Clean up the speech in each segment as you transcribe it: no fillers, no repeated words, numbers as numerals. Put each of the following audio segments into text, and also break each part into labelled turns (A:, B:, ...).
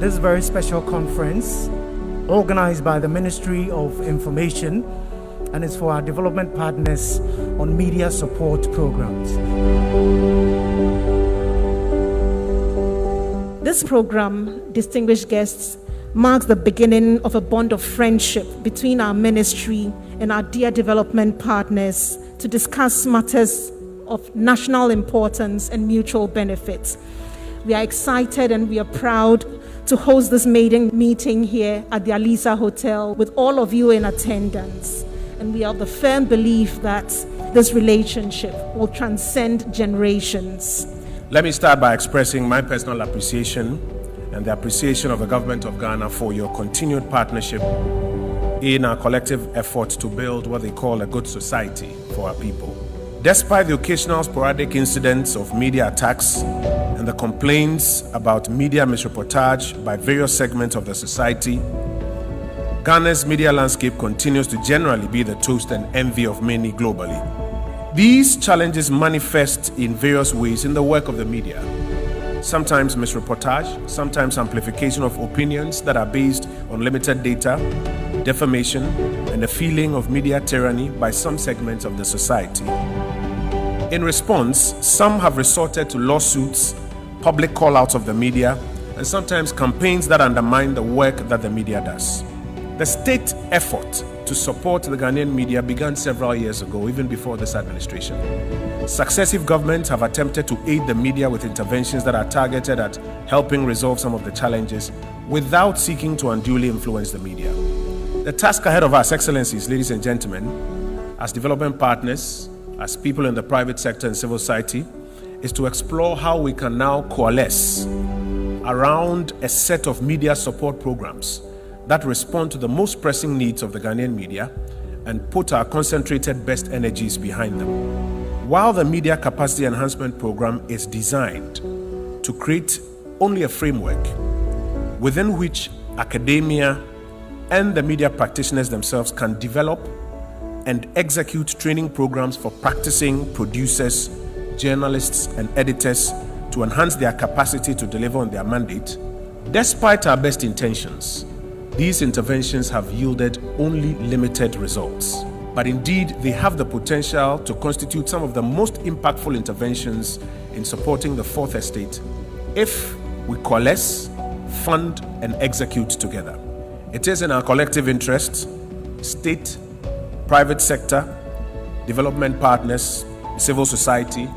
A: this very special conference organized by the Ministry of Information, and it's for our development partners on media support programs.
B: This program, distinguished guests, marks the beginning of a bond of friendship between our ministry and our dear development partners to discuss matters of national importance and mutual benefits. We are excited and we are proud to host this maiden meeting here at the Alisa Hotel with all of you in attendance. And we are of the firm belief that this relationship will transcend generations.
C: Let me start by expressing my personal appreciation and the appreciation of the government of Ghana for your continued partnership in our collective effort to build what they call a good society for our people. Despite the occasional sporadic incidents of media attacks and the complaints about media misreportage by various segments of the society, Ghana's media landscape continues to generally be the toast and envy of many globally. These challenges manifest in various ways in the work of the media. Sometimes misreportage, sometimes amplification of opinions that are based on limited data, defamation, and a feeling of media tyranny by some segments of the society. In response, some have resorted to lawsuits, public call-outs of the media, and sometimes campaigns that undermine the work that the media does. The state effort to support the Ghanaian media began several years ago, even before this administration. Successive governments have attempted to aid the media with interventions that are targeted at helping resolve some of the challenges without seeking to unduly influence the media. The task ahead of us, Excellencies, ladies and gentlemen, as development partners, as people in the private sector and civil society, is to explore how we can now coalesce around a set of media support programs that respond to the most pressing needs of the Ghanaian media and put our concentrated best energies behind them. While the Media Capacity Enhancement Program is designed to create only a framework within which academia and the media practitioners themselves can develop and execute training programs for practicing producers, journalists, and editors to enhance their capacity to deliver on their mandate, despite our best intentions, these interventions have yielded only limited results. But indeed, they have the potential to constitute some of the most impactful interventions in supporting the Fourth Estate if we coalesce, fund, and execute together. It is in our collective interest, state, private sector, development partners, civil society,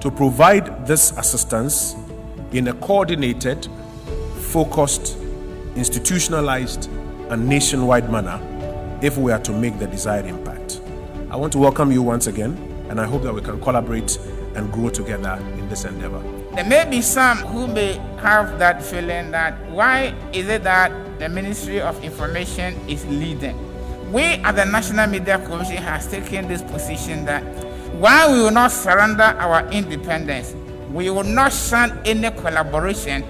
C: to provide this assistance in a coordinated, focused, institutionalized, and nationwide manner if we are to make the desired impact. I want to welcome you once again, and I hope that we can collaborate and grow together in this endeavor.
D: There may be some who may have that feeling that why is it that the Ministry of Information is leading? We at the National Media Commission has taken this position that while we will not surrender our independence, we will not shun any collaboration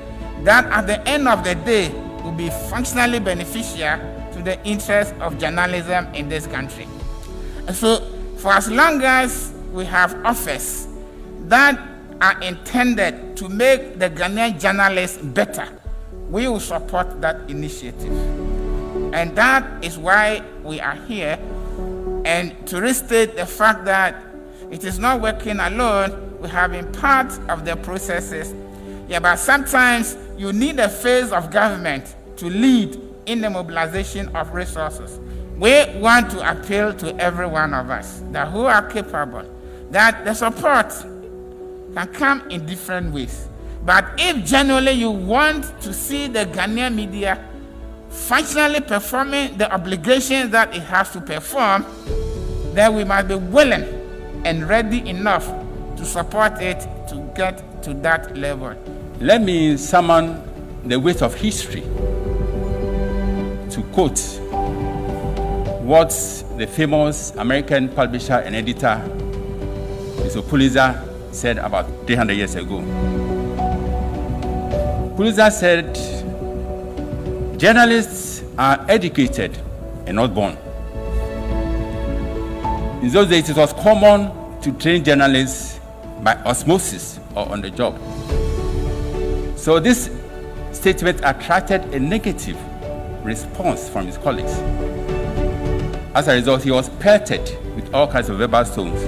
D: that at the end of the day will be functionally beneficial to the interests of journalism in this country. And so for as long as we have offers that are intended to make the Ghanaian journalists better, we will support that initiative. And that is why we are here, and to restate the fact that it is not working alone. We have been part of the processes. But sometimes you need a phase of government to lead in the mobilization of resources. We want to appeal to every one of us that who are capable, that the support can come in different ways. But if generally you want to see the Ghanaian media functionally performing the obligations that it has to perform, then we must be willing and ready enough to support it to get to that level.
E: Let me summon the weight of history to quote what the famous American publisher and editor Mr. Pulitzer said about 300 years ago. Pulitzer said, journalists are educated and not born. In those days, it was common to train journalists by osmosis or on the job. So this statement attracted a negative response from his colleagues. As a result, he was pelted with all kinds of verbal stones.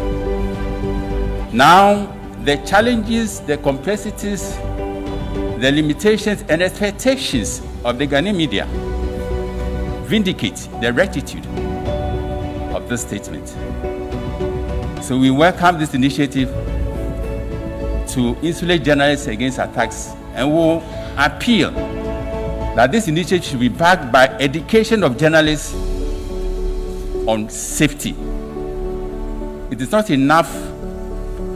E: Now, the challenges, the complexities, the limitations and expectations of the Ghanaian media vindicate the rectitude of this statement. So we welcome this initiative to insulate journalists against attacks, and will appeal that this initiative should be backed by education of journalists on safety. It is not enough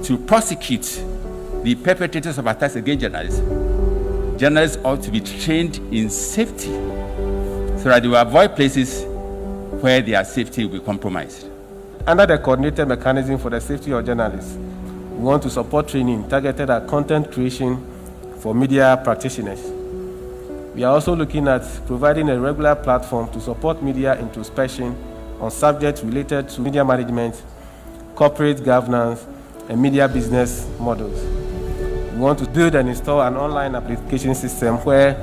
E: to prosecute the perpetrators of attacks against journalists. Journalists ought to be trained in safety so that they will avoid places where their safety will be compromised.
F: Under the coordinated mechanism for the safety of journalists, we want to support training targeted at content creation for media practitioners. We are also looking at providing a regular platform to support media introspection on subjects related to media management, corporate governance, and media business models. We want to build and install an online application system where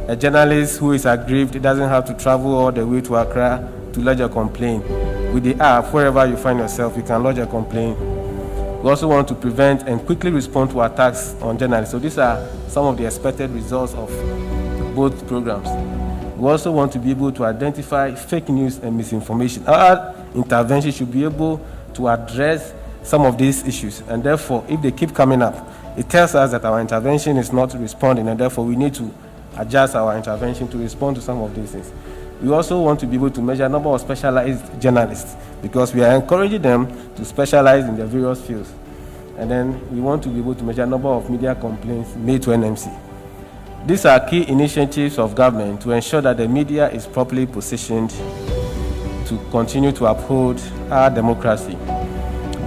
F: a journalist who is aggrieved doesn't have to travel all the way to Accra to lodge a complaint. With the app, wherever you find yourself, you can lodge a complaint. We also want to prevent and quickly respond to attacks on journalists. So these are some of the expected results of both programs. We also want to be able to identify fake news and misinformation. Our intervention should be able to address some of these issues, and therefore, if they keep coming up, it tells us that our intervention is not responding, and therefore we need to adjust our intervention to respond to some of these things. We also want to be able to measure the number of specialized journalists, because we are encouraging them to specialize in their various fields. And then we want to be able to measure the number of media complaints made to NMC. These are key initiatives of government to ensure that the media is properly positioned to continue to uphold our democracy.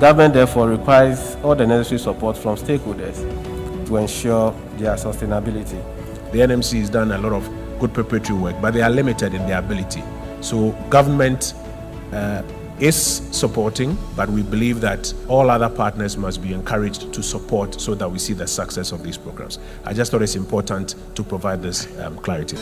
F: Government therefore requires all the necessary support from stakeholders to ensure their sustainability.
C: The NMC has done a lot of good preparatory work, but they are limited in their ability. So government is supporting, but we believe that all other partners must be encouraged to support so that we see the success of these programs. I just thought it's important to provide this clarity.